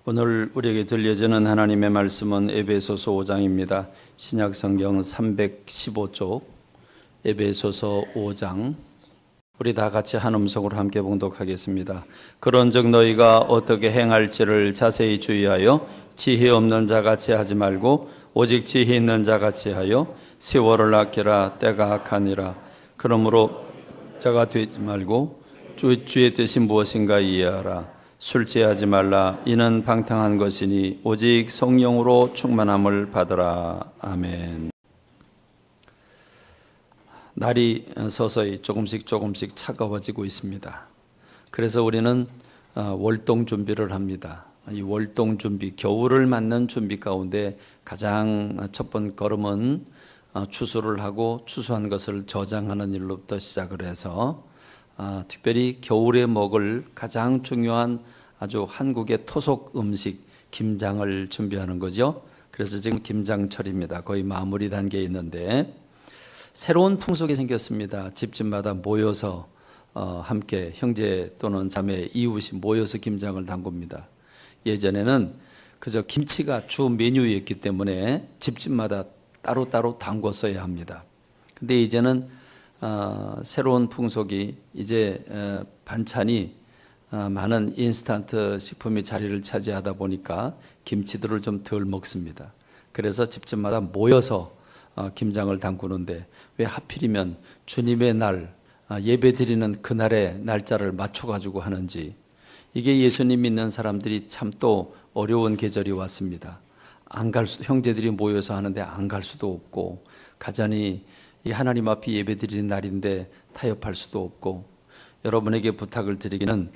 오늘 우리에게 들려지는 하나님의 말씀은 에베소서 5장입니다. 신약성경 315쪽 에베소서 5장, 우리 다 같이 한 음성으로 함께 봉독하겠습니다. 그런즉 너희가 어떻게 행할지를 자세히 주의하여 지혜 없는 자같이 하지 말고 오직 지혜 있는 자같이 하여 세월을 아끼라. 때가 악하니라. 그러므로 자가 되지 말고 주의 뜻이 무엇인가 이해하라. 술 취하지 말라. 이는 방탕한 것이니 오직 성령으로 충만함을 받으라. 아멘. 날이 서서히 조금씩 차가워지고 있습니다. 그래서 우리는 월동 준비를 합니다. 이 월동 준비, 겨울을 맞는 준비 가운데 가장 첫 번째 걸음은 추수를 하고 추수한 것을 저장하는 일로부터 시작을 해서 특별히 겨울에 먹을 가장 중요한 아주 한국의 토속 음식 김장을 준비하는 거죠. 그래서 지금 김장철입니다. 거의 마무리 단계에 있는데 새로운 풍속이 생겼습니다. 집집마다 모여서 함께 형제 또는 자매, 이웃이 모여서 김장을 담굽니다. 예전에는 그저 김치가 주 메뉴였기 때문에 집집마다 따로따로 담궜어야 합니다. 근데 이제는 새로운 풍속이 이제 반찬이 많은 인스턴트 식품이 자리를 차지하다 보니까 김치들을 좀 덜 먹습니다. 그래서 집집마다 모여서 김장을 담그는데 왜 하필이면 주님의 날, 예배드리는 그날의 날짜를 맞춰가지고 하는지, 이게 예수님 믿는 사람들이 참 또 어려운 계절이 왔습니다. 형제들이 모여서 하는데 안 갈 수도 없고, 가자니 이 하나님 앞에 예배드리는 날인데 타협할 수도 없고, 여러분에게 부탁을 드리기는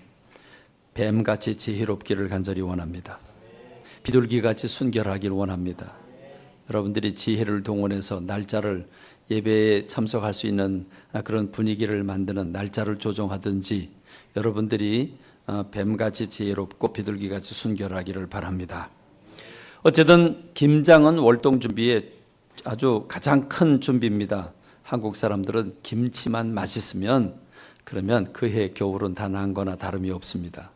뱀같이 지혜롭기를 간절히 원합니다. 비둘기같이 순결하기를 원합니다. 여러분들이 지혜를 동원해서 날짜를, 예배에 참석할 수 있는 그런 분위기를 만드는 날짜를 조정하든지, 여러분들이 뱀같이 지혜롭고 비둘기같이 순결하기를 바랍니다. 어쨌든 김장은 월동 준비의 아주 가장 큰 준비입니다. 한국 사람들은 김치만 맛있으면 그러면 그해 겨울은 다 난 거나 다름이 없습니다.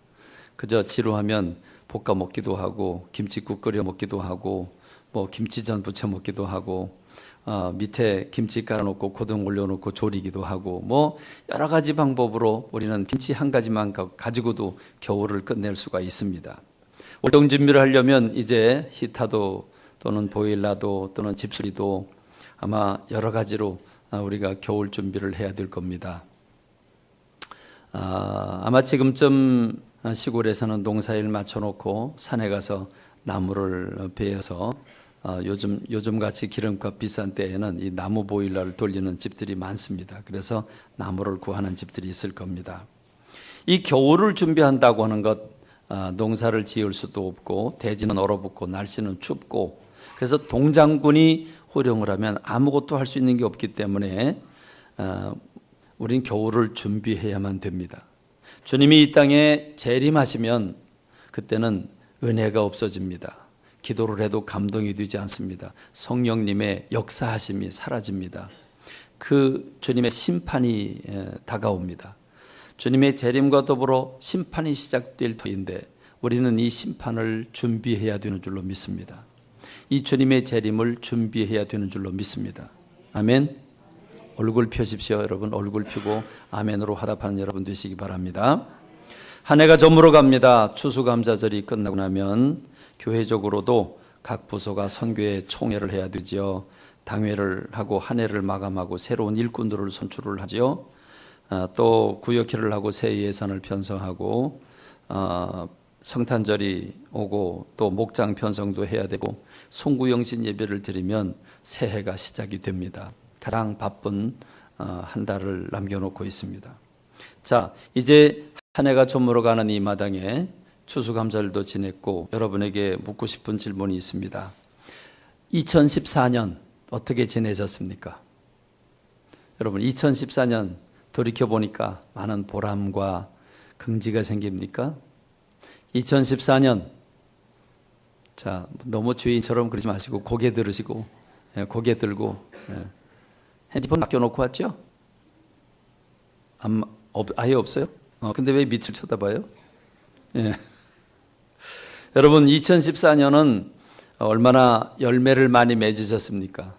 그저 지루하면 볶아 먹기도 하고 김치국 끓여 먹기도 하고 뭐 김치전 부쳐 먹기도 하고 밑에 김치 깔아놓고 고등 올려놓고 조리기도 하고 뭐 여러 가지 방법으로 우리는 김치 한 가지만 가지고도 겨울을 끝낼 수가 있습니다. 월동 준비를 하려면 이제 히타도 또는 보일러도 또는 집수리도 아마 여러 가지로 우리가 겨울 준비를 해야 될 겁니다. 아마 지금쯤 시골에서는 농사일 맞춰놓고 산에 가서 나무를 베어서 요즘 같이 기름값 비싼 때에는 이 나무 보일러를 돌리는 집들이 많습니다. 그래서 나무를 구하는 집들이 있을 겁니다. 이 겨울을 준비한다고 하는 것, 농사를 지을 수도 없고 대지는 얼어붙고 날씨는 춥고, 그래서 동장군이 호령을 하면 아무것도 할 수 있는 게 없기 때문에 우린 겨울을 준비해야만 됩니다. 주님이 이 땅에 재림하시면 그때는 은혜가 없어집니다. 기도를 해도 감동이 되지 않습니다. 성령님의 역사하심이 사라집니다. 그 주님의 심판이 다가옵니다. 주님의 재림과 더불어 심판이 시작될 터인데 우리는 이 심판을 준비해야 되는 줄로 믿습니다. 이 주님의 재림을 준비해야 되는 줄로 믿습니다. 아멘. 얼굴 펴십시오. 여러분 얼굴 펴고 아멘으로 화답하는 여러분 되시기 바랍니다. 한 해가 저물어 갑니다. 추수감사절이 끝나고 나면 교회적으로도 각 부서가 선교회 총회를 해야 되지요. 당회를 하고 한 해를 마감하고 새로운 일꾼들을 선출을 하지요. 또 구역회를 하고 새 예산을 편성하고 성탄절이 오고 또 목장 편성도 해야 되고 송구영신 예배를 드리면 새해가 시작이 됩니다. 가장 바쁜 한 달을 남겨놓고 있습니다. 자, 이제 한 해가 저물어가는 이 마당에 추수감사절도 지냈고 여러분에게 묻고 싶은 질문이 있습니다. 2014년 어떻게 지내셨습니까? 여러분 2014년 돌이켜보니까 많은 보람과 긍지가 생깁니까? 2014년, 자, 너무 주인처럼 그러지 마시고 고개 들으시고 고개 들고 핸드폰 맡겨놓고 왔죠? 아예 없어요? 근데 왜 밑을 쳐다봐요? 예. 여러분 2014년은 얼마나 열매를 많이 맺으셨습니까?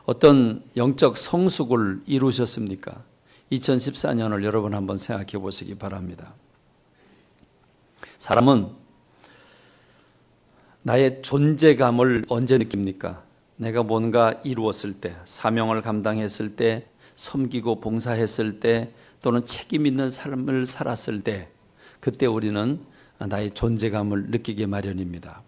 어떤 영적 성숙을 이루셨습니까? 2014년을 여러분 한번 생각해 보시기 바랍니다. 사람은 나의 존재감을 언제 느낍니까? 내가 뭔가 이루었을 때, 사명을 감당했을 때, 섬기고 봉사했을 때, 또는 책임 있는 삶을 살았을 때, 그때 우리는 나의 존재감을 느끼게 마련입니다.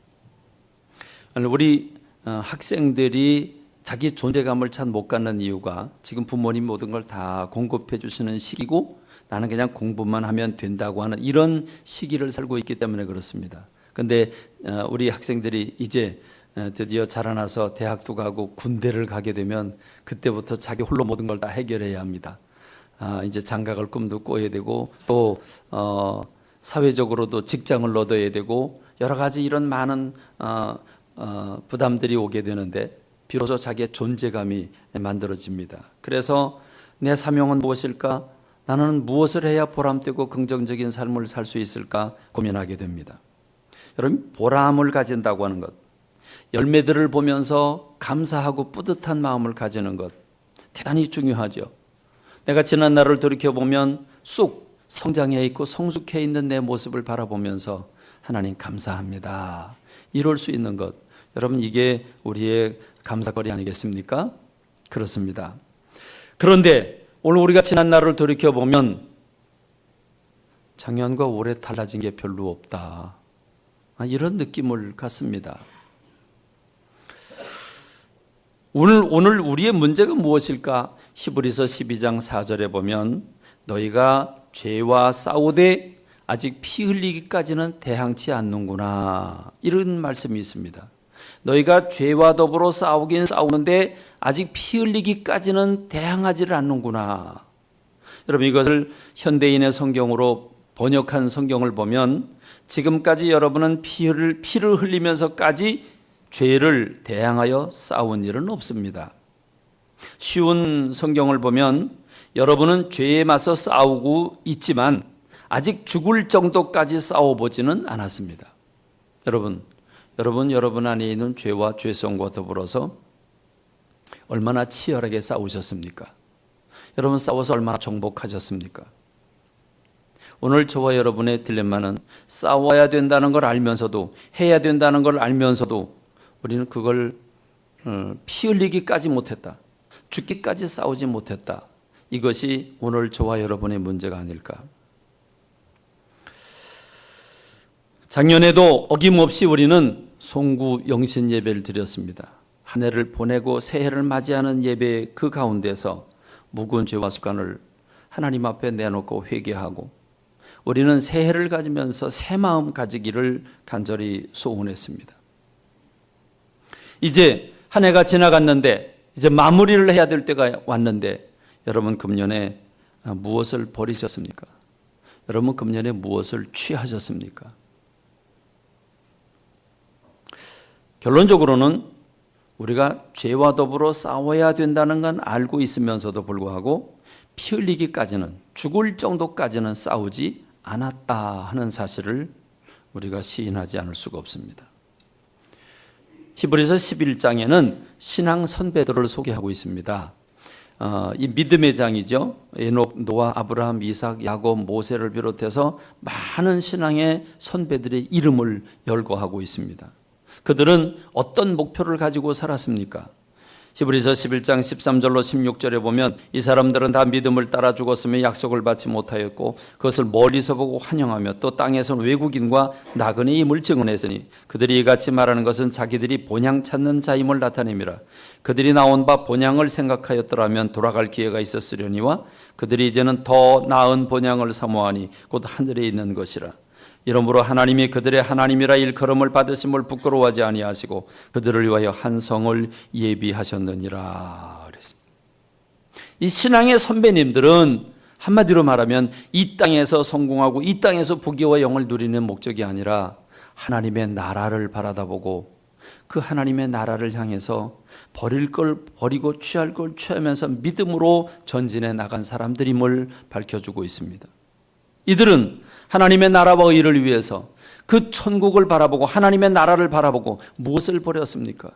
우리 학생들이 자기 존재감을 잘 못 갖는 이유가 지금 부모님 모든 걸 다 공급해 주시는 시기고 나는 그냥 공부만 하면 된다고 하는 이런 시기를 살고 있기 때문에 그렇습니다. 그런데 우리 학생들이 이제 드디어 자라나서 대학도 가고 군대를 가게 되면 그때부터 자기 홀로 모든 걸 다 해결해야 합니다. 이제 장가갈 꿈도 꿔야 되고 또 사회적으로도 직장을 얻어야 되고 여러 가지 이런 많은 부담들이 오게 되는데 비로소 자기의 존재감이 만들어집니다. 그래서 내 사명은 무엇일까? 나는 무엇을 해야 보람되고 긍정적인 삶을 살 수 있을까 고민하게 됩니다. 여러분, 보람을 가진다고 하는 것, 열매들을 보면서 감사하고 뿌듯한 마음을 가지는 것 대단히 중요하죠. 내가 지난 날을 돌이켜보면 쑥 성장해 있고 성숙해 있는 내 모습을 바라보면서 하나님 감사합니다, 이럴 수 있는 것, 여러분 이게 우리의 감사거리 아니겠습니까? 그렇습니다. 그런데 오늘 우리가 지난 날을 돌이켜보면 작년과 올해 달라진 게 별로 없다, 이런 느낌을 갖습니다. 오늘 우리의 문제가 무엇일까? 히브리서 12장 4절에 보면 너희가 죄와 싸우되 아직 피 흘리기까지는 대항치 않는구나, 이런 말씀이 있습니다. 너희가 죄와 더불어 싸우긴 싸우는데 아직 피 흘리기까지는 대항하지를 않는구나. 여러분, 이것을 현대인의 성경으로 번역한 성경을 보면 지금까지 여러분은 피를 흘리면서까지 죄를 대항하여 싸운 일은 없습니다. 쉬운 성경을 보면 여러분은 죄에 맞서 싸우고 있지만 아직 죽을 정도까지 싸워보지는 않았습니다. 여러분 안에 있는 죄와 죄성과 더불어서 얼마나 치열하게 싸우셨습니까? 여러분 싸워서 얼마나 정복하셨습니까? 오늘 저와 여러분의 딜레마는 싸워야 된다는 걸 알면서도, 해야 된다는 걸 알면서도 우리는 그걸 피 흘리기까지 못했다, 죽기까지 싸우지 못했다, 이것이 오늘 저와 여러분의 문제가 아닐까. 작년에도 어김없이 우리는 송구 영신 예배를 드렸습니다. 한 해를 보내고 새해를 맞이하는 예배 그 가운데서 묵은 죄와 습관을 하나님 앞에 내놓고 회개하고 우리는 새해를 가지면서 새 마음 가지기를 간절히 소원했습니다. 이제 한 해가 지나갔는데 이제 마무리를 해야 될 때가 왔는데 여러분 금년에 무엇을 버리셨습니까? 여러분 금년에 무엇을 취하셨습니까? 결론적으로는 우리가 죄와 더불어 싸워야 된다는 건 알고 있으면서도 불구하고 피 흘리기까지는, 죽을 정도까지는 싸우지 않았다 하는 사실을 우리가 시인하지 않을 수가 없습니다. 히브리서 11장에는 신앙 선배들을 소개하고 있습니다. 이 믿음의 장이죠. 에녹, 노아, 아브라함, 이삭, 야곱, 모세를 비롯해서 많은 신앙의 선배들의 이름을 열거하고 있습니다. 그들은 어떤 목표를 가지고 살았습니까? 히브리서 11장 13절로 16절에 보면 이 사람들은 다 믿음을 따라 죽었으며 약속을 받지 못하였고 그것을 멀리서 보고 환영하며 또 땅에서 외국인과 나그네 임을 증언했으니 그들이 이같이 말하는 것은 자기들이 본향 찾는 자임을 나타내미라. 그들이 나온 바 본향을 생각하였더라면 돌아갈 기회가 있었으려니와 그들이 이제는 더 나은 본향을 사모하니 곧 하늘에 있는 것이라. 이러므로 하나님이 그들의 하나님이라 일컬음을 받으심을 부끄러워하지 아니하시고 그들을 위하여 한 성을 예비하셨느니라. 그랬습니다. 이 신앙의 선배님들은 한마디로 말하면 이 땅에서 성공하고 이 땅에서 부귀와 영을 누리는 목적이 아니라 하나님의 나라를 바라다보고 그 하나님의 나라를 향해서 버릴 걸 버리고 취할 걸 취하면서 믿음으로 전진해 나간 사람들임을 밝혀주고 있습니다. 이들은 하나님의 나라와 의를 위해서 그 천국을 바라보고 하나님의 나라를 바라보고 무엇을 버렸습니까?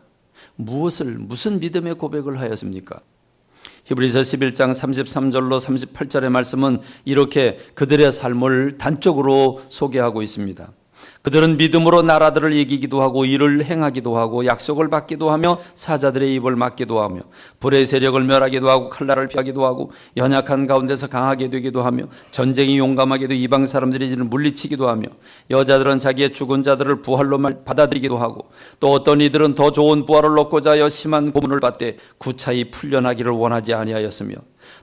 무슨 믿음의 고백을 하였습니까? 히브리서 11장 33절로 38절의 말씀은 이렇게 그들의 삶을 단적으로 소개하고 있습니다. 그들은 믿음으로 나라들을 이기기도 하고 일을 행하기도 하고 약속을 받기도 하며 사자들의 입을 막기도 하며 불의 세력을 멸하기도 하고 칼날을 피하기도 하고 연약한 가운데서 강하게 되기도 하며 전쟁이 용감하게도 이방 사람들이 이를 물리치기도 하며 여자들은 자기의 죽은 자들을 부활로 받아들이기도 하고 또 어떤 이들은 더 좋은 부활을 얻고자 하여 심한 고문을 받되 구차히 풀려나기를 원하지 아니하였으며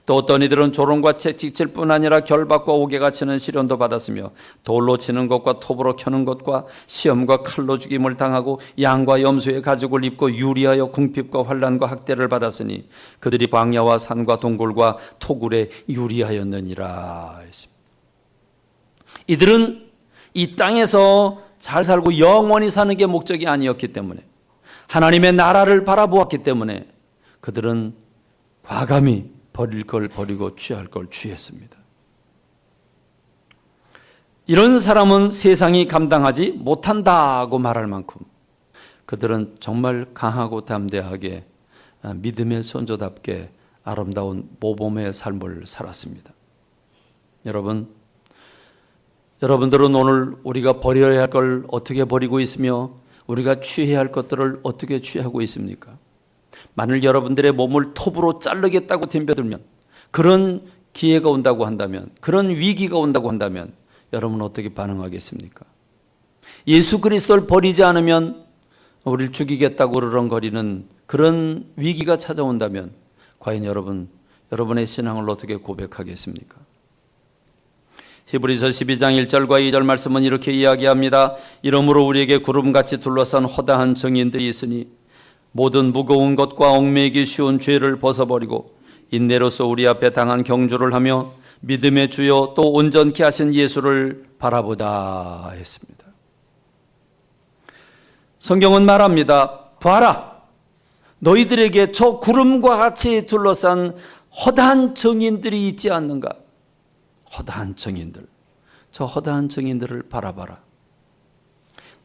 또 어떤 이들은 조롱과 채찍질 뿐 아니라 결박과 옥에가 치는 시련도 받았으며 돌로 치는 것과 톱으로 켜는 것과 시험과 칼로 죽임을 당하고 양과 염소의 가죽을 입고 유리하여 궁핍과 환난과 학대를 받았으니 그들이 광야와 산과 동굴과 토굴에 유리하였느니라. 이들은 이 땅에서 잘 살고 영원히 사는 게 목적이 아니었기 때문에, 하나님의 나라를 바라보았기 때문에 그들은 과감히 버릴 걸 버리고 취할 걸 취했습니다. 이런 사람은 세상이 감당하지 못한다고 말할 만큼 그들은 정말 강하고 담대하게 믿음의 선조답게 아름다운 모범의 삶을 살았습니다. 여러분들은 오늘 우리가 버려야 할 걸 어떻게 버리고 있으며 우리가 취해야 할 것들을 어떻게 취하고 있습니까? 만일 여러분들의 몸을 톱으로 자르겠다고 덤벼들면, 그런 기회가 온다고 한다면, 그런 위기가 온다고 한다면 여러분은 어떻게 반응하겠습니까? 예수 그리스도를 버리지 않으면 우리를 죽이겠다고 으르렁거리는 그런 위기가 찾아온다면 과연 여러분의 신앙을 어떻게 고백하겠습니까? 히브리서 12장 1절과 2절 말씀은 이렇게 이야기합니다. 이러므로 우리에게 구름같이 둘러싼 허다한 정인들이 있으니 모든 무거운 것과 얽매이기 쉬운 죄를 벗어버리고 인내로서 우리 앞에 당한 경주를 하며 믿음의 주요 또 온전케 하신 예수를 바라보자 했습니다. 성경은 말합니다. 봐라, 너희들에게 저 구름과 같이 둘러싼 허다한 정인들이 있지 않는가? 허다한 정인들, 저 허다한 정인들을 바라봐라.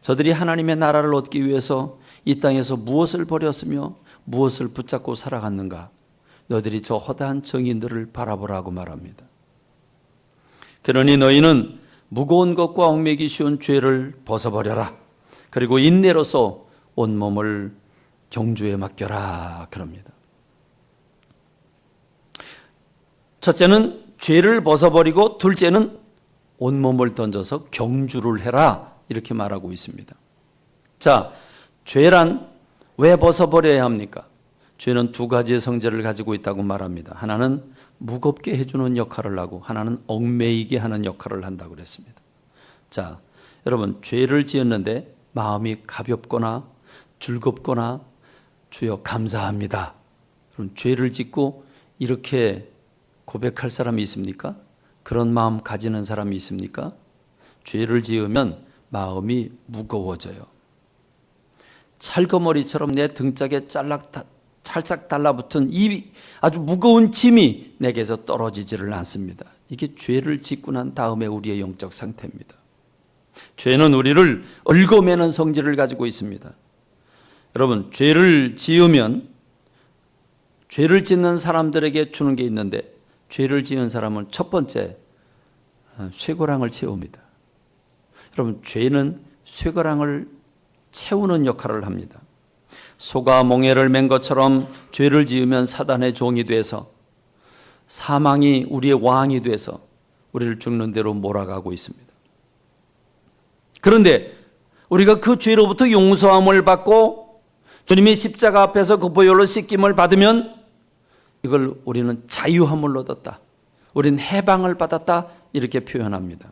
저들이 하나님의 나라를 얻기 위해서 이 땅에서 무엇을 버렸으며 무엇을 붙잡고 살아갔는가? 너희들이 저 허다한 정인들을 바라보라고 말합니다. 그러니 너희는 무거운 것과 얽매이기 쉬운 죄를 벗어버려라. 그리고 인내로서 온몸을 경주에 맡겨라 그럽니다. 첫째는 죄를 벗어버리고, 둘째는 온몸을 던져서 경주를 해라 이렇게 말하고 있습니다. 자, 죄란 왜 벗어버려야 합니까? 죄는 두 가지의 성질을 가지고 있다고 말합니다. 하나는 무겁게 해주는 역할을 하고 하나는 얽매이게 하는 역할을 한다고 그랬습니다. 자, 여러분, 죄를 지었는데 마음이 가볍거나 즐겁거나 주여 감사합니다, 그럼 죄를 짓고 이렇게 고백할 사람이 있습니까? 그런 마음 가지는 사람이 있습니까? 죄를 지으면 마음이 무거워져요. 찰거머리처럼 내 등짝에 찰싹 달라붙은 이 아주 무거운 짐이 내게서 떨어지지를 않습니다. 이게 죄를 짓고 난 다음에 우리의 영적 상태입니다. 죄는 우리를 얽어매는 성질을 가지고 있습니다. 여러분, 죄를 지으면 죄를 짓는 사람들에게 주는 게 있는데, 죄를 지은 사람은 첫 번째 쇠고랑을 채웁니다. 여러분, 죄는 쇠고랑을 채우는 역할을 합니다. 소가 몽에를 맨 것처럼 죄를 지으면 사단의 종이 돼서 사망이 우리의 왕이 돼서 우리를 죽는 대로 몰아가고 있습니다. 그런데 우리가 그 죄로부터 용서함을 받고 주님의 십자가 앞에서 그 보혈로 씻김을 받으면 이걸 우리는 자유함을 얻었다, 우리는 해방을 받았다 이렇게 표현합니다.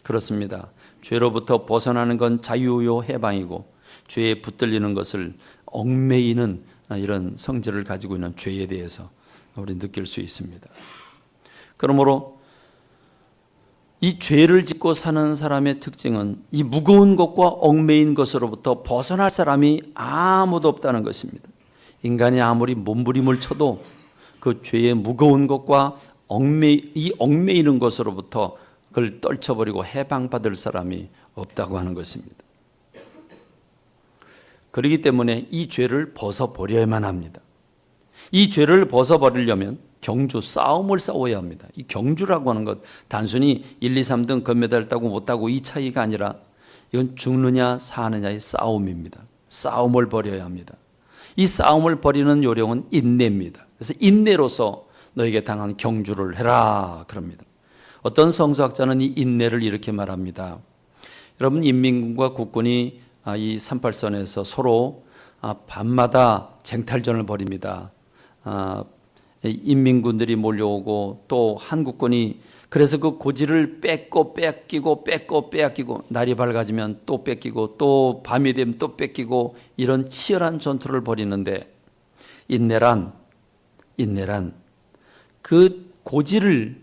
그렇습니다. 죄로부터 벗어나는 건 자유요 해방이고, 죄에 붙들리는 것을 얽매이는 이런 성질을 가지고 있는 죄에 대해서 우리 느낄 수 있습니다. 그러므로 이 죄를 짓고 사는 사람의 특징은 이 무거운 것과 얽매인 것으로부터 벗어날 사람이 아무도 없다는 것입니다. 인간이 아무리 몸부림을 쳐도 그 죄의 무거운 것과 얽매이는 것으로부터 그걸 떨쳐버리고 해방받을 사람이 없다고 하는 것입니다. 그렇기 때문에 이 죄를 벗어버려야만 합니다. 이 죄를 벗어버리려면 경주, 싸움을 싸워야 합니다. 이 경주라고 하는 것, 단순히 1, 2, 3등 금메달 따고 못 따고 이 차이가 아니라 이건 죽느냐 사느냐의 싸움입니다. 싸움을 벌여야 합니다. 이 싸움을 벌이는 요령은 인내입니다. 그래서 인내로서 너에게 당한 경주를 해라 그럽니다. 어떤 성서학자는 이 인내를 이렇게 말합니다. 여러분, 인민군과 국군이 이 38선에서 서로 밤마다 쟁탈전을 벌입니다. 인민군들이 몰려오고 또 한국군이 그래서 그 고지를 뺏고 빼앗기고 날이 밝아지면 또 뺏기고 또 밤이 되면 또 뺏기고 이런 치열한 전투를 벌이는데 인내란 그 고지를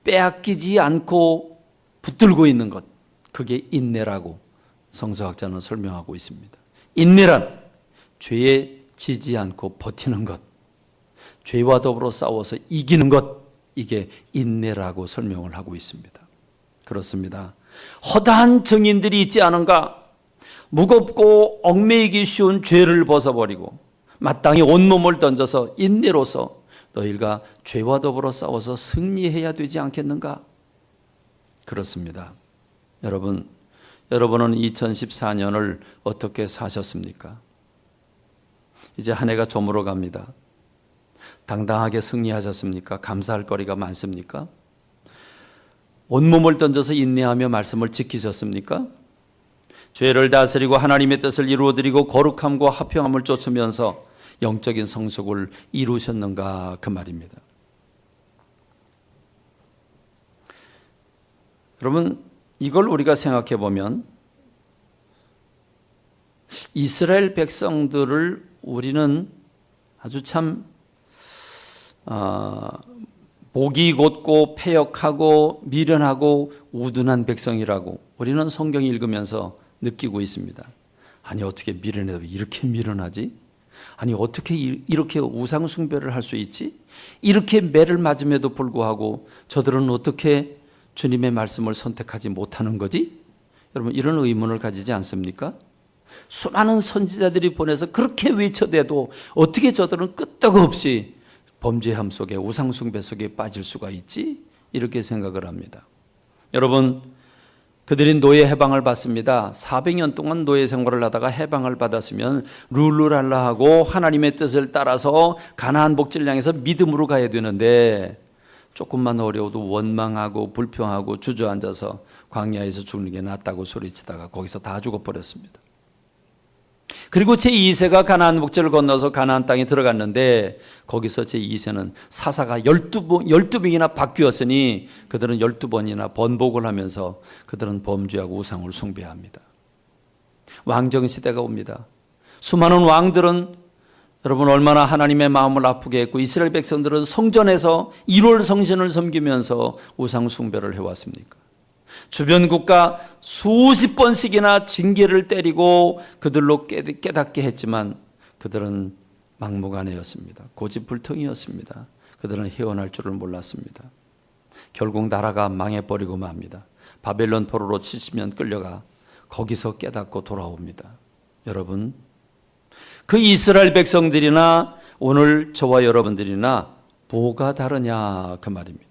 빼앗기지 않고 붙들고 있는 것, 그게 인내라고 성서학자는 설명하고 있습니다. 인내란 죄에 지지 않고 버티는 것, 죄와 더불어 싸워서 이기는 것, 이게 인내라고 설명을 하고 있습니다. 그렇습니다. 허다한 증인들이 있지 않은가? 무겁고 얽매이기 쉬운 죄를 벗어버리고 마땅히 온몸을 던져서 인내로서 너희가 죄와 더불어 싸워서 승리해야 되지 않겠는가? 그렇습니다. 여러분은 2014년을 어떻게 사셨습니까? 이제 한 해가 저물어 갑니다. 당당하게 승리하셨습니까? 감사할 거리가 많습니까? 온몸을 던져서 인내하며 말씀을 지키셨습니까? 죄를 다스리고 하나님의 뜻을 이루어드리고 거룩함과 화평함을 쫓으면서 영적인 성숙을 이루셨는가 그 말입니다. 여러분, 이걸 우리가 생각해 보면 이스라엘 백성들을 우리는 아주 참 목이 곧고 패역하고 미련하고 우둔한 백성이라고 우리는 성경 읽으면서 느끼고 있습니다. 아니 어떻게 미련해도 이렇게 미련하지? 아니 어떻게 이렇게 우상 숭배를 할 수 있지? 이렇게 매를 맞음에도 불구하고 저들은 어떻게 주님의 말씀을 선택하지 못하는 거지? 여러분 이런 의문을 가지지 않습니까? 수많은 선지자들이 보내서 그렇게 외쳐대도 어떻게 저들은 끄떡없이 범죄함 속에 우상 숭배 속에 빠질 수가 있지? 이렇게 생각을 합니다. 여러분, 그들이 노예 해방을 받습니다. 400년 동안 노예 생활을 하다가 해방을 받았으면 룰루랄라하고 하나님의 뜻을 따라서 가나안 복지를 향해서 믿음으로 가야 되는데 조금만 어려워도 원망하고 불평하고 주저앉아서 광야에서 죽는 게 낫다고 소리치다가 거기서 다 죽어버렸습니다. 그리고 제2세가 가나안 목지를 건너서 가나안 땅에 들어갔는데 거기서 제2세는 사사가 12명이나 바뀌었으니 그들은 12번이나 번복을 하면서 그들은 범죄하고 우상을 숭배합니다. 왕정시대가 옵니다. 수많은 왕들은 여러분 얼마나 하나님의 마음을 아프게 했고 이스라엘 백성들은 성전에서 1월 성신을 섬기면서 우상 숭배를 해왔습니까? 주변 국가 수십 번씩이나 징계를 때리고 그들로 깨닫게 했지만 그들은 막무가내였습니다. 고집불통이었습니다. 그들은 헤어날 줄을 몰랐습니다. 결국 나라가 망해버리고 맙니다. 바벨론 포로로 70년 끌려가 거기서 깨닫고 돌아옵니다. 여러분, 그 이스라엘 백성들이나 오늘 저와 여러분들이나 뭐가 다르냐 그 말입니다.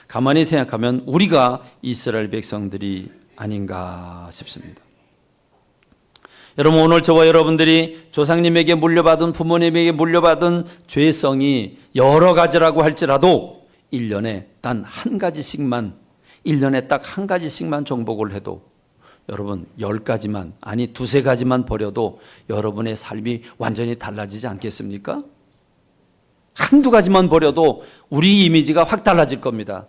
가만히 생각하면 우리가 이스라엘 백성들이 아닌가 싶습니다. 여러분 오늘 저와 여러분들이 조상님에게 물려받은 부모님에게 물려받은 죄성이 여러 가지라고 할지라도 1년에 단 한 가지씩만 1년에 딱 한 가지씩만 정복을 해도 여러분 10가지만 아니 두세 가지만 버려도 여러분의 삶이 완전히 달라지지 않겠습니까? 한두 가지만 버려도 우리 이미지가 확 달라질 겁니다.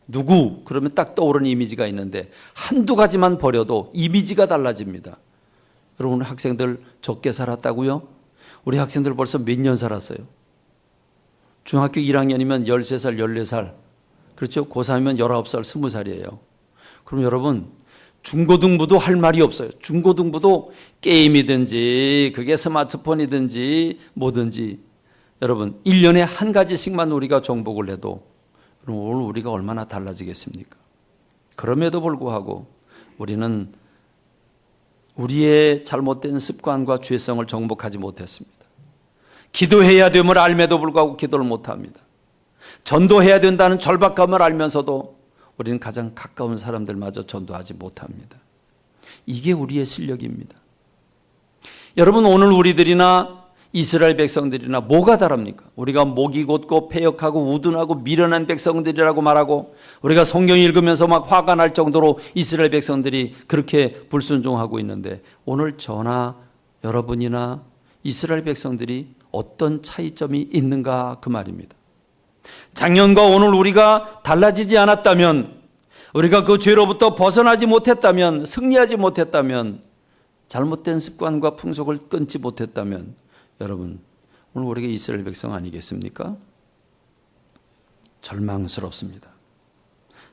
누구? 그러면 딱 떠오르는 이미지가 있는데 한두 가지만 버려도 이미지가 달라집니다. 여러분 학생들 적게 살았다고요? 우리 학생들 벌써 몇 년 살았어요? 중학교 1학년이면 13살, 14살 그렇죠? 고3이면 19살, 20살이에요. 그럼 여러분 중고등부도 할 말이 없어요. 중고등부도 게임이든지 그게 스마트폰이든지 뭐든지 여러분 1년에 한 가지씩만 우리가 정복을 해도 그럼 오늘 우리가 얼마나 달라지겠습니까? 그럼에도 불구하고 우리는 우리의 잘못된 습관과 죄성을 정복하지 못했습니다. 기도해야 됨을 알매도 불구하고 기도를 못합니다. 전도해야 된다는 절박감을 알면서도 우리는 가장 가까운 사람들마저 전도하지 못합니다. 이게 우리의 실력입니다. 여러분, 오늘 우리들이나 이스라엘 백성들이나 뭐가 다릅니까? 우리가 목이 곧고 패역하고 우둔하고 미련한 백성들이라고 말하고, 우리가 성경 읽으면서 막 화가 날 정도로 이스라엘 백성들이 그렇게 불순종하고 있는데, 오늘 저나 여러분이나 이스라엘 백성들이 어떤 차이점이 있는가 그 말입니다. 작년과 오늘 우리가 달라지지 않았다면, 우리가 그 죄로부터 벗어나지 못했다면, 승리하지 못했다면, 잘못된 습관과 풍속을 끊지 못했다면, 여러분, 오늘 우리가 이스라엘 백성 아니겠습니까? 절망스럽습니다.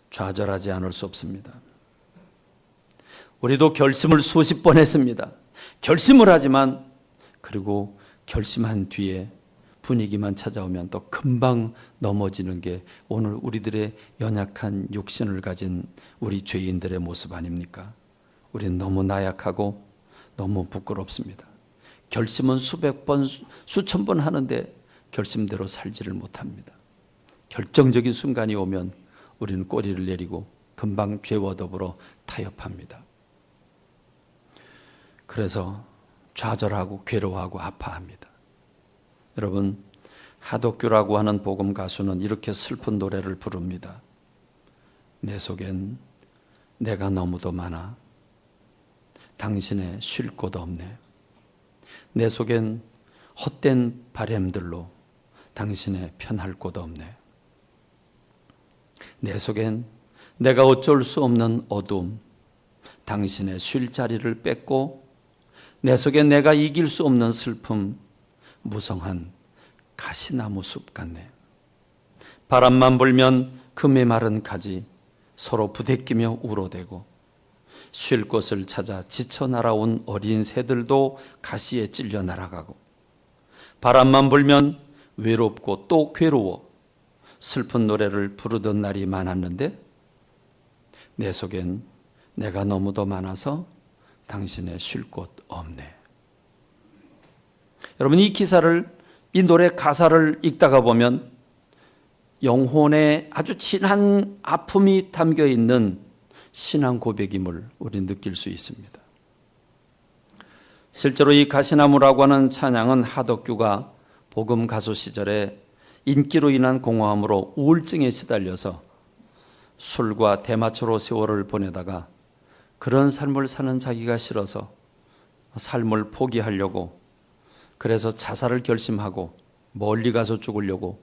좌절하지 않을 수 없습니다. 우리도 결심을 수십 번 했습니다. 결심을 하지만, 그리고 결심한 뒤에 분위기만 찾아오면 또 금방 넘어지는 게 오늘 우리들의 연약한 육신을 가진 우리 죄인들의 모습 아닙니까? 우리는 너무 나약하고 너무 부끄럽습니다. 결심은 수백 번, 수천 번 하는데 결심대로 살지를 못합니다. 결정적인 순간이 오면 우리는 꼬리를 내리고 금방 죄와 더불어 타협합니다. 그래서 좌절하고 괴로워하고 아파합니다. 여러분, 하독규라고 하는 복음 가수는 이렇게 슬픈 노래를 부릅니다. 내 속엔 내가 너무도 많아 당신의 쉴 곳 없네. 내 속엔 헛된 바램들로 당신의 편할 곳 없네. 내 속엔 내가 어쩔 수 없는 어둠, 당신의 쉴 자리를 뺏고, 내 속엔 내가 이길 수 없는 슬픔, 무성한 가시나무 숲 같네. 바람만 불면 그 메마른 가지 서로 부대끼며 울어대고, 쉴 곳을 찾아 지쳐 날아온 어린 새들도 가시에 찔려 날아가고, 바람만 불면 외롭고 또 괴로워 슬픈 노래를 부르던 날이 많았는데, 내 속엔 내가 너무도 많아서 당신의 쉴 곳 없네. 여러분, 이 기사를, 이 노래 가사를 읽다가 보면 영혼에 아주 진한 아픔이 담겨 있는 신앙 고백임을 우리는 느낄 수 있습니다. 실제로 이 가시나무라고 하는 찬양은 하독규가 복음 가수 시절에 인기로 인한 공허함으로 우울증에 시달려서 술과 대마초로 세월을 보내다가 그런 삶을 사는 자기가 싫어서 삶을 포기하려고, 그래서 자살을 결심하고 멀리 가서 죽으려고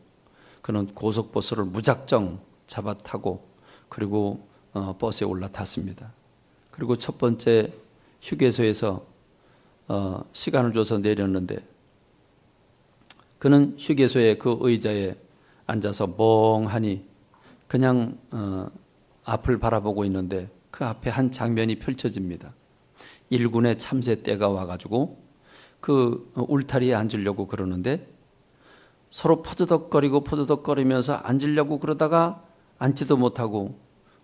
그는 고속버스를 무작정 잡아 타고, 그리고 버스에 올라탔습니다. 그리고 첫 번째 휴게소에서 시간을 줘서 내렸는데, 그는 휴게소의 그 의자에 앉아서 멍하니 그냥 앞을 바라보고 있는데, 그 앞에 한 장면이 펼쳐집니다. 일군의 참새 떼가 와가지고 그 울타리에 앉으려고 그러는데, 서로 퍼드덕거리면서 앉으려고 그러다가 앉지도 못하고,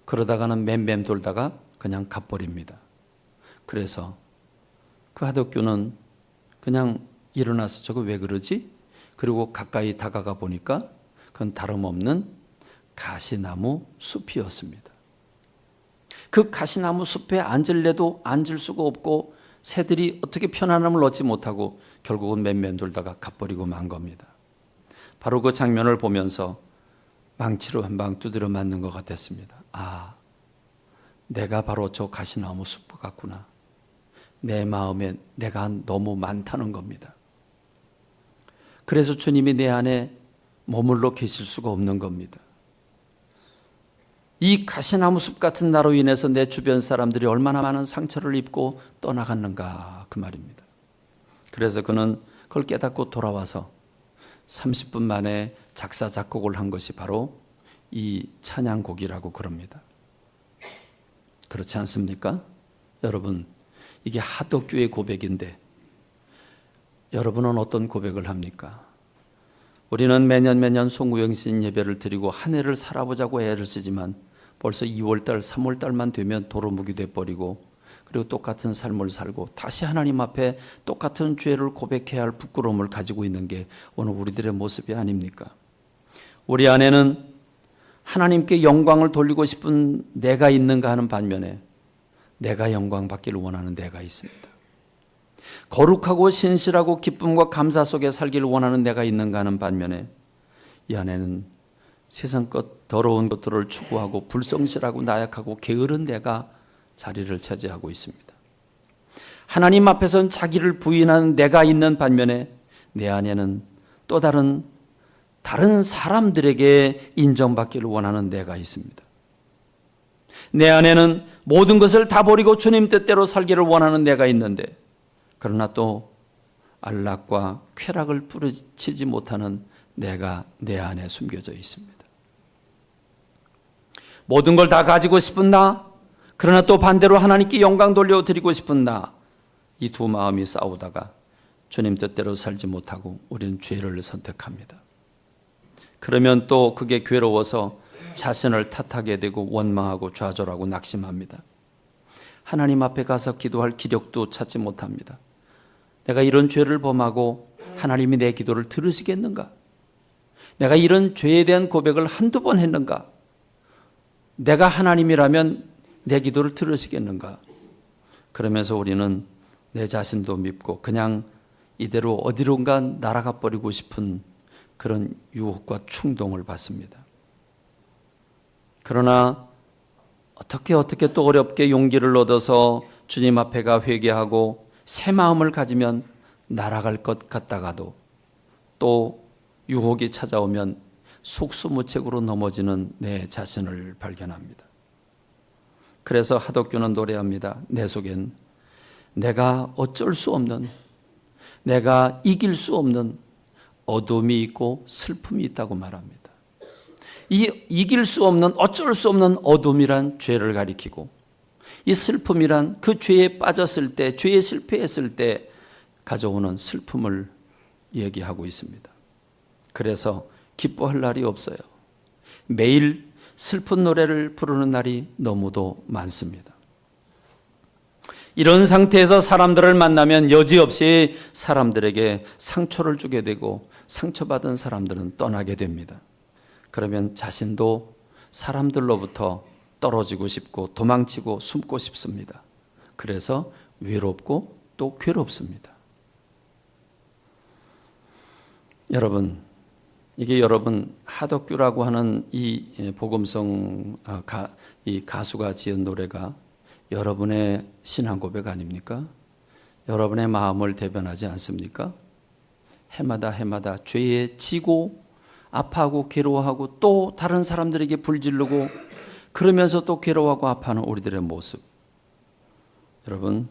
그러다가는 맴맴 돌다가 그냥 가버립니다. 그래서 그 하독규는 그냥 일어나서 저거 왜 그러지? 그리고 가까이 다가가 보니까 그건 다름없는 가시나무 숲이었습니다. 그 가시나무 숲에 앉을래도 앉을 수가 없고, 새들이 어떻게 편안함을 얻지 못하고 결국은 맴맴 돌다가 가버리고 만 겁니다. 바로 그 장면을 보면서 망치로 한 방 두드려 맞는 것 같았습니다. 아, 내가 바로 저 가시나무 숲 같구나. 내 마음에 내가 너무 많다는 겁니다. 그래서 주님이 내 안에 머물러 계실 수가 없는 겁니다. 이 가시나무 숲 같은 나로 인해서 내 주변 사람들이 얼마나 많은 상처를 입고 떠나갔는가 그 말입니다. 그래서 그는 그걸 깨닫고 돌아와서 30분 만에 작사 작곡을 한 것이 바로 이 찬양곡이라고 그럽니다. 그렇지 않습니까? 여러분, 이게 하독규의 고백인데 여러분은 어떤 고백을 합니까? 우리는 매년 송구영신 예배를 드리고 한 해를 살아보자고 애를 쓰지만 벌써 2월달, 3월달만 되면 도루묵이 돼버리고, 그리고 똑같은 삶을 살고 다시 하나님 앞에 똑같은 죄를 고백해야 할 부끄러움을 가지고 있는 게 오늘 우리들의 모습이 아닙니까? 우리 안에는 하나님께 영광을 돌리고 싶은 내가 있는가 하는 반면에 내가 영광 받기를 원하는 내가 있습니다. 거룩하고 신실하고 기쁨과 감사 속에 살기를 원하는 내가 있는가 하는 반면에 이 안에는 세상 것 더러운 것들을 추구하고 불성실하고 나약하고 게으른 내가 자리를 차지하고 있습니다. 하나님 앞에서는 자기를 부인하는 내가 있는 반면에 내 안에는 또 다른 사람들에게 인정받기를 원하는 내가 있습니다. 내 안에는 모든 것을 다 버리고 주님 뜻대로 살기를 원하는 내가 있는데 그러나 또 안락과 쾌락을 부르치지 못하는 내가 내 안에 숨겨져 있습니다. 모든 걸 다 가지고 싶은 나, 그러나 또 반대로 하나님께 영광 돌려드리고 싶은 나, 이 두 마음이 싸우다가 주님 뜻대로 살지 못하고 우리는 죄를 선택합니다. 그러면 또 그게 괴로워서 자신을 탓하게 되고 원망하고 좌절하고 낙심합니다. 하나님 앞에 가서 기도할 기력도 찾지 못합니다. 내가 이런 죄를 범하고 하나님이 내 기도를 들으시겠는가? 내가 이런 죄에 대한 고백을 한두 번 했는가? 내가 하나님이라면 내 기도를 들으시겠는가? 그러면서 우리는 내 자신도 밉고 그냥 이대로 어디론가 날아가 버리고 싶은 그런 유혹과 충동을 받습니다. 그러나 어떻게 또 어렵게 용기를 얻어서 주님 앞에 가 회개하고 새 마음을 가지면 날아갈 것 같다가도 또 유혹이 찾아오면 속수무책으로 넘어지는 내 자신을 발견합니다. 그래서 하독교는 노래합니다. 내 속엔 내가 어쩔 수 없는, 내가 이길 수 없는 어둠이 있고 슬픔이 있다고 말합니다. 이 이길 수 없는, 어쩔 수 없는 어둠이란 죄를 가리키고 이 슬픔이란 그 죄에 빠졌을 때, 죄에 실패했을 때 가져오는 슬픔을 얘기하고 있습니다. 그래서 기뻐할 날이 없어요. 매일 슬픈 노래를 부르는 날이 너무도 많습니다. 이런 상태에서 사람들을 만나면 여지없이 사람들에게 상처를 주게 되고 상처받은 사람들은 떠나게 됩니다. 그러면 자신도 사람들로부터 떨어지고 싶고 도망치고 숨고 싶습니다. 그래서 외롭고 또 괴롭습니다. 여러분, 이게 여러분 하덕규라고 하는 이 복음성 이 가수가 지은 노래가 여러분의 신앙 고백 아닙니까? 여러분의 마음을 대변하지 않습니까? 해마다 죄에 지고 아파하고 괴로워하고 또 다른 사람들에게 불지르고 그러면서 또 괴로워하고 아파하는 우리들의 모습. 여러분,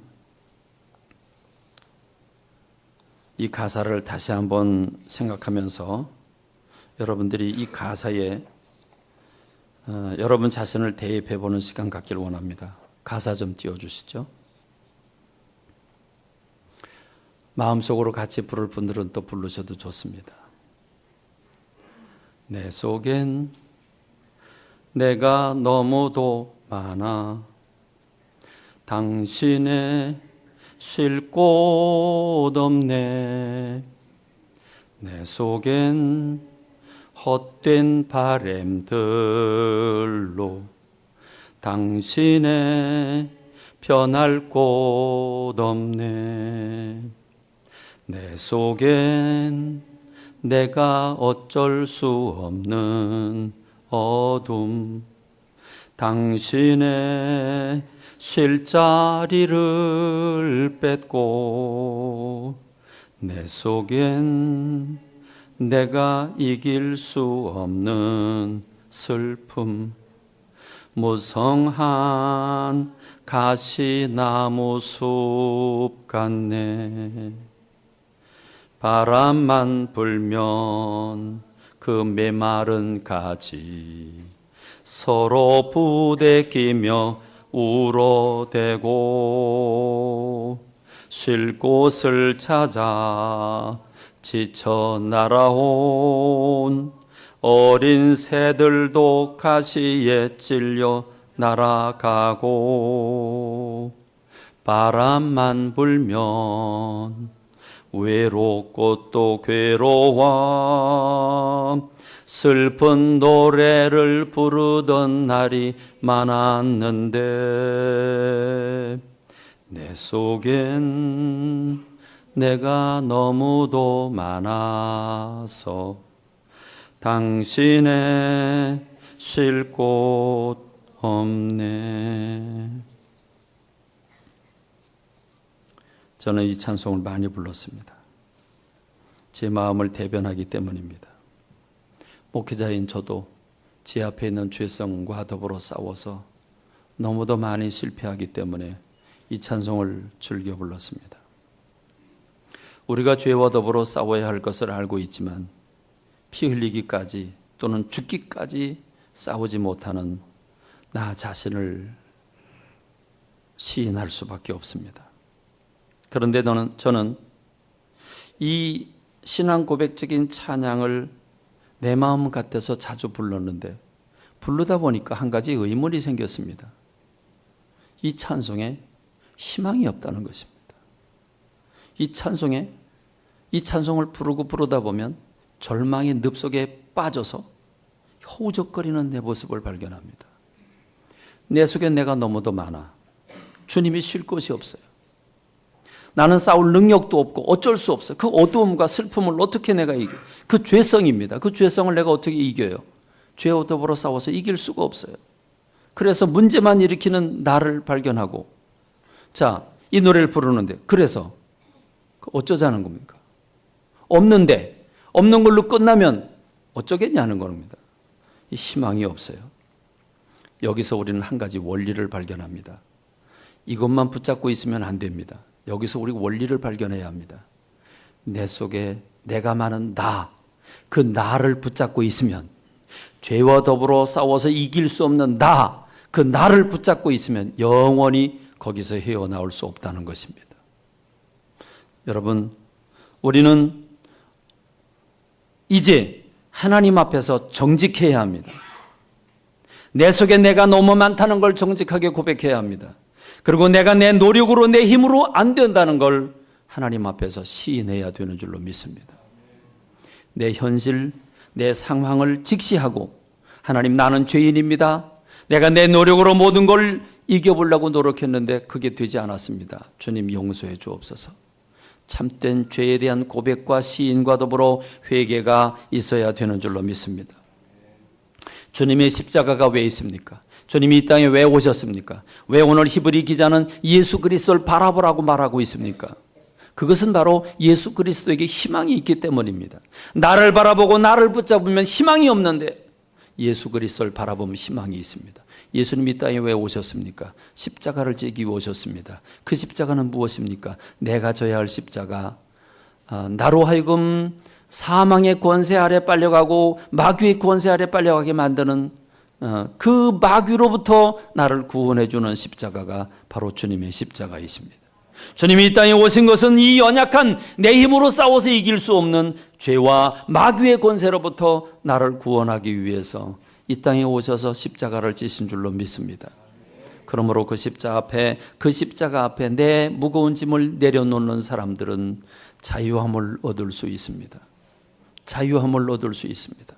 이 가사를 다시 한번 생각하면서 여러분들이 이 가사에 여러분 자신을 대입해보는 시간 갖기를 원합니다. 가사 좀 띄워주시죠. 마음속으로 같이 부를 분들은 또 부르셔도 좋습니다. 내 속엔 내가 너무도 많아 당신의 쉴 곳 없네 내 속엔 헛된 바램들로 당신의 변할 곳 없네 내 속엔 내가 어쩔 수 없는 어둠 당신의 쉴 자리를 뺏고 내 속엔 내가 이길 수 없는 슬픔 무성한 가시나무 숲 같네 바람만 불면 그 메마른 가지 서로 부대끼며 울어대고 쉴 곳을 찾아 지쳐 날아온 어린 새들도 가시에 찔려 날아가고 바람만 불면 외롭고 또 괴로워 슬픈 노래를 부르던 날이 많았는데 내 속엔 내가 너무도 많아서 당신의 쉴 곳 없네. 저는 이 찬송을 많이 불렀습니다. 제 마음을 대변하기 때문입니다. 목회자인 저도 제 앞에 있는 죄성과 더불어 싸워서 너무도 많이 실패하기 때문에 이 찬송을 즐겨 불렀습니다. 우리가 죄와 더불어 싸워야 할 것을 알고 있지만 피 흘리기까지 또는 죽기까지 싸우지 못하는 나 자신을 시인할 수밖에 없습니다. 그런데 저는 이 신앙 고백적인 찬양을 내 마음 같아서 자주 불렀는데 부르다 보니까 한 가지 의문이 생겼습니다. 이 찬송에 희망이 없다는 것입니다. 이 찬송을 부르다 보면 절망의 늪속에 빠져서 허우적거리는 내 모습을 발견합니다. 내 속에 내가 너무도 많아. 주님이 쉴 곳이 없어요. 나는 싸울 능력도 없고 어쩔 수 없어요. 그 어두움과 슬픔을 어떻게 내가 이겨? 그 죄성입니다. 그 죄성을 내가 어떻게 이겨요? 죄와 더불어 싸워서 이길 수가 없어요. 그래서 문제만 일으키는 나를 발견하고, 자, 이 노래를 부르는데 그래서 어쩌자는 겁니까? 없는데 없는 걸로 끝나면 어쩌겠냐는 겁니다. 이 희망이 없어요. 여기서 우리는 한 가지 원리를 발견합니다. 이것만 붙잡고 있으면 안 됩니다. 여기서 우리 원리를 발견해야 합니다. 내 속에 내가 많은 나, 그 나를 붙잡고 있으면, 죄와 더불어 싸워서 이길 수 없는 나, 그 나를 붙잡고 있으면 영원히 거기서 헤어나올 수 없다는 것입니다. 여러분, 우리는 이제 하나님 앞에서 정직해야 합니다. 내 속에 내가 너무 많다는 걸 정직하게 고백해야 합니다. 그리고 내가 내 노력으로 내 힘으로 안 된다는 걸 하나님 앞에서 시인해야 되는 줄로 믿습니다. 내 현실, 내 상황을 직시하고 하나님, 나는 죄인입니다. 내가 내 노력으로 모든 걸 이겨보려고 노력했는데 그게 되지 않았습니다. 주님 용서해 주옵소서. 참된 죄에 대한 고백과 시인과 더불어 회개가 있어야 되는 줄로 믿습니다. 주님의 십자가가 왜 있습니까? 주님이 이 땅에 왜 오셨습니까? 왜 오늘 히브리 기자는 예수 그리스도를 바라보라고 말하고 있습니까? 그것은 바로 예수 그리스도에게 희망이 있기 때문입니다. 나를 바라보고 나를 붙잡으면 희망이 없는데 예수 그리스도를 바라보면 희망이 있습니다. 예수님이 이 땅에 왜 오셨습니까? 십자가를 지기 위해 오셨습니다. 그 십자가는 무엇입니까? 내가 져야 할 십자가, 나로 하여금 사망의 권세 아래 빨려가고 마귀의 권세 아래 빨려가게 만드는 그 마귀로부터 나를 구원해 주는 십자가가 바로 주님의 십자가이십니다. 주님이 이 땅에 오신 것은 이 연약한 내 힘으로 싸워서 이길 수 없는 죄와 마귀의 권세로부터 나를 구원하기 위해서 이 땅에 오셔서 십자가를 지신 줄로 믿습니다. 그러므로 그 십자가 앞에 내 무거운 짐을 내려놓는 사람들은 자유함을 얻을 수 있습니다. 자유함을 얻을 수 있습니다.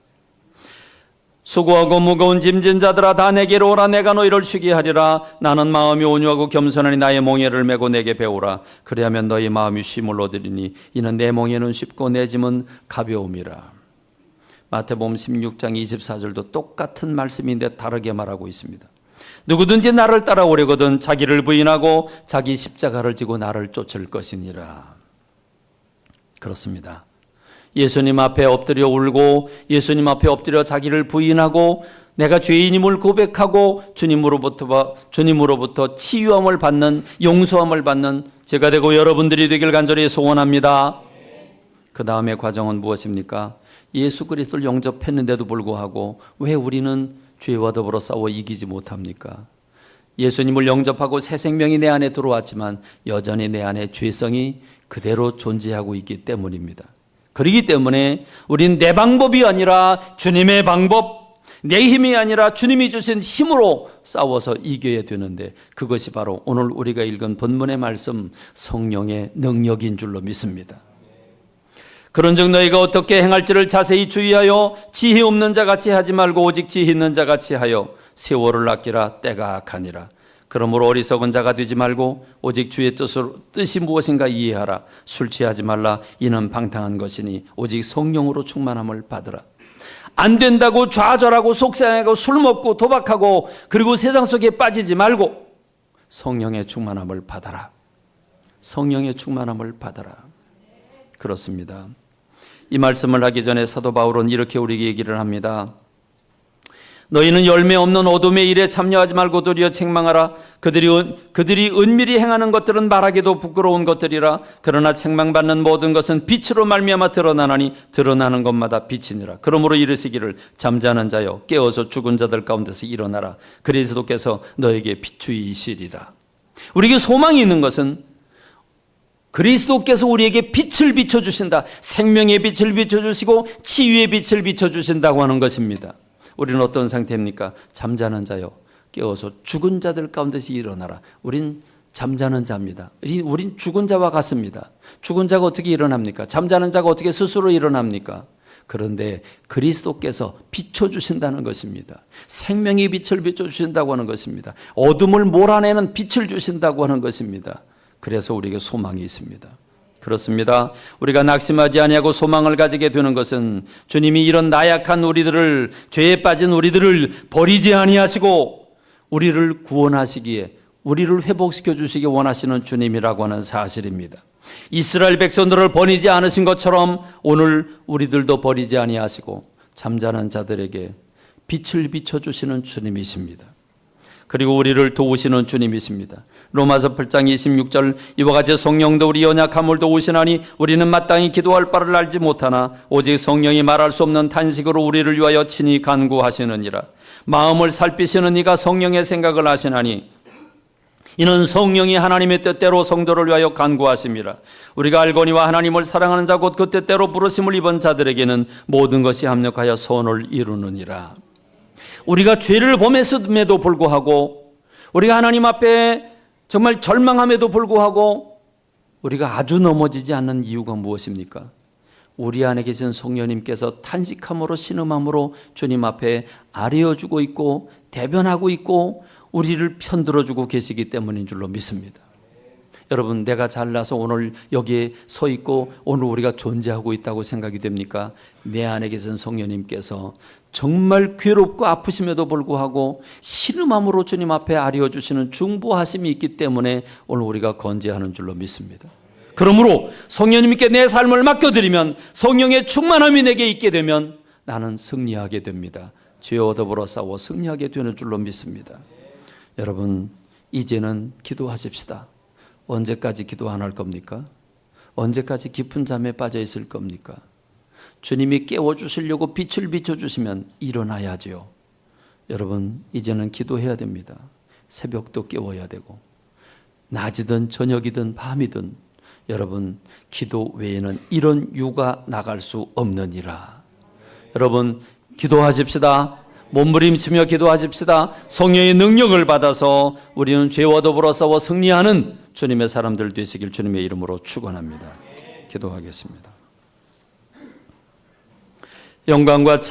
수고하고 무거운 짐진 자들아 다 내게로 오라. 내가 너희를 쉬게 하리라. 나는 마음이 온유하고 겸손하니 나의 몽에를 메고 내게 배우라. 그리하면 너희 마음이 쉼을 얻으리니 이는 내 몽에는 쉽고 내 짐은 가벼움이라. 마태복음 16장 24절도 똑같은 말씀인데 다르게 말하고 있습니다. 누구든지 나를 따라오려거든 자기를 부인하고 자기 십자가를 지고 나를 쫓을 것이니라. 그렇습니다. 예수님 앞에 엎드려 울고 예수님 앞에 엎드려 자기를 부인하고 내가 죄인임을 고백하고 주님으로부터 치유함을 받는, 용서함을 받는 제가 되고 여러분들이 되길 간절히 소원합니다. 그 다음의 과정은 무엇입니까? 예수 그리스도를 영접했는데도 불구하고 왜 우리는 죄와 더불어 싸워 이기지 못합니까? 예수님을 영접하고 새 생명이 내 안에 들어왔지만 여전히 내 안에 죄성이 그대로 존재하고 있기 때문입니다. 그렇기 때문에 우린 내 방법이 아니라 주님의 방법, 내 힘이 아니라 주님이 주신 힘으로 싸워서 이겨야 되는데, 그것이 바로 오늘 우리가 읽은 본문의 말씀, 성령의 능력인 줄로 믿습니다. 그런즉 너희가 어떻게 행할지를 자세히 주의하여 지혜 없는 자같이 하지 말고 오직 지혜 있는 자같이 하여 세월을 아끼라. 때가 악하니라. 그러므로 어리석은 자가 되지 말고 오직 주의 뜻이 무엇인가 이해하라. 술 취하지 말라. 이는 방탕한 것이니 오직 성령으로 충만함을 받으라. 안 된다고 좌절하고 속상하고 술 먹고 도박하고 그리고 세상 속에 빠지지 말고 성령의 충만함을 받아라. 성령의 충만함을 받아라. 그렇습니다. 이 말씀을 하기 전에 사도 바울은 이렇게 우리에게 얘기를 합니다. 너희는 열매 없는 어둠의 일에 참여하지 말고 도리어 책망하라. 그들이 은밀히 행하는 것들은 말하기도 부끄러운 것들이라. 그러나 책망받는 모든 것은 빛으로 말미암아 드러나나니 드러나는 것마다 빛이니라. 그러므로 이르시기를 잠자는 자여 깨어서 죽은 자들 가운데서 일어나라. 그리스도께서 너에게 비추이시리라. 우리에게 소망이 있는 것은 그리스도께서 우리에게 빛을 비춰주신다. 생명의 빛을 비춰주시고 치유의 빛을 비춰주신다고 하는 것입니다. 우리는 어떤 상태입니까? 잠자는 자요 깨어서 죽은 자들 가운데서 일어나라. 우린 잠자는 자입니다. 우린 죽은 자와 같습니다. 죽은 자가 어떻게 일어납니까? 잠자는 자가 어떻게 스스로 일어납니까? 그런데 그리스도께서 비춰주신다는 것입니다. 생명의 빛을 비춰주신다고 하는 것입니다. 어둠을 몰아내는 빛을 주신다고 하는 것입니다. 그래서 우리에게 소망이 있습니다. 그렇습니다. 우리가 낙심하지 아니하고 소망을 가지게 되는 것은 주님이 이런 나약한 우리들을, 죄에 빠진 우리들을 버리지 아니하시고 우리를 구원하시기에, 우리를 회복시켜 주시기 원하시는 주님이라고 하는 사실입니다. 이스라엘 백성들을 버리지 않으신 것처럼 오늘 우리들도 버리지 아니하시고 잠자는 자들에게 빛을 비춰주시는 주님이십니다. 그리고 우리를 도우시는 주님이십니다. 로마서 8장 26절, 이와 같이 성령도 우리 연약함을 도우시나니 우리는 마땅히 기도할 바를 알지 못하나 오직 성령이 말할 수 없는 탄식으로 우리를 위하여 친히 간구하시느니라. 마음을 살피시는 이가 성령의 생각을 하시나니 이는 성령이 하나님의 뜻대로 성도를 위하여 간구하심이라. 우리가 알거니와 하나님을 사랑하는 자 곧 그 뜻대로 부르심을 입은 자들에게는 모든 것이 합력하여 선을 이루느니라. 우리가 죄를 범했음에도 불구하고, 우리가 하나님 앞에 정말 절망함에도 불구하고 우리가 아주 넘어지지 않는 이유가 무엇입니까? 우리 안에 계신 성령님께서 탄식함으로 신음함으로 주님 앞에 아뢰어주고 있고 대변하고 있고 우리를 편들어주고 계시기 때문인 줄로 믿습니다. 여러분, 내가 잘나서 오늘 여기에 서 있고 오늘 우리가 존재하고 있다고 생각이 됩니까? 내 안에 계신 성령님께서 정말 괴롭고 아프심에도 불구하고 신음함으로 주님 앞에 아뢰어주시는 중보하심이 있기 때문에 오늘 우리가 건재하는 줄로 믿습니다. 그러므로 성령님께 내 삶을 맡겨드리면, 성령의 충만함이 내게 있게 되면 나는 승리하게 됩니다. 죄와 더불어 싸워 승리하게 되는 줄로 믿습니다. 여러분, 이제는 기도하십시다. 언제까지 기도 안 할 겁니까? 언제까지 깊은 잠에 빠져 있을 겁니까? 주님이 깨워주시려고 빛을 비춰주시면 일어나야죠. 여러분, 이제는 기도해야 됩니다. 새벽도 깨워야 되고 낮이든 저녁이든 밤이든 여러분, 기도 외에는 이런 유가 나갈 수 없느니라. 여러분, 기도하십시다. 몸부림치며 기도하십시다. 성령의 능력을 받아서 우리는 죄와 더불어 싸워 승리하는 주님의 사람들 되시길 주님의 이름으로 축원합니다. 기도하겠습니다. 영광과 찬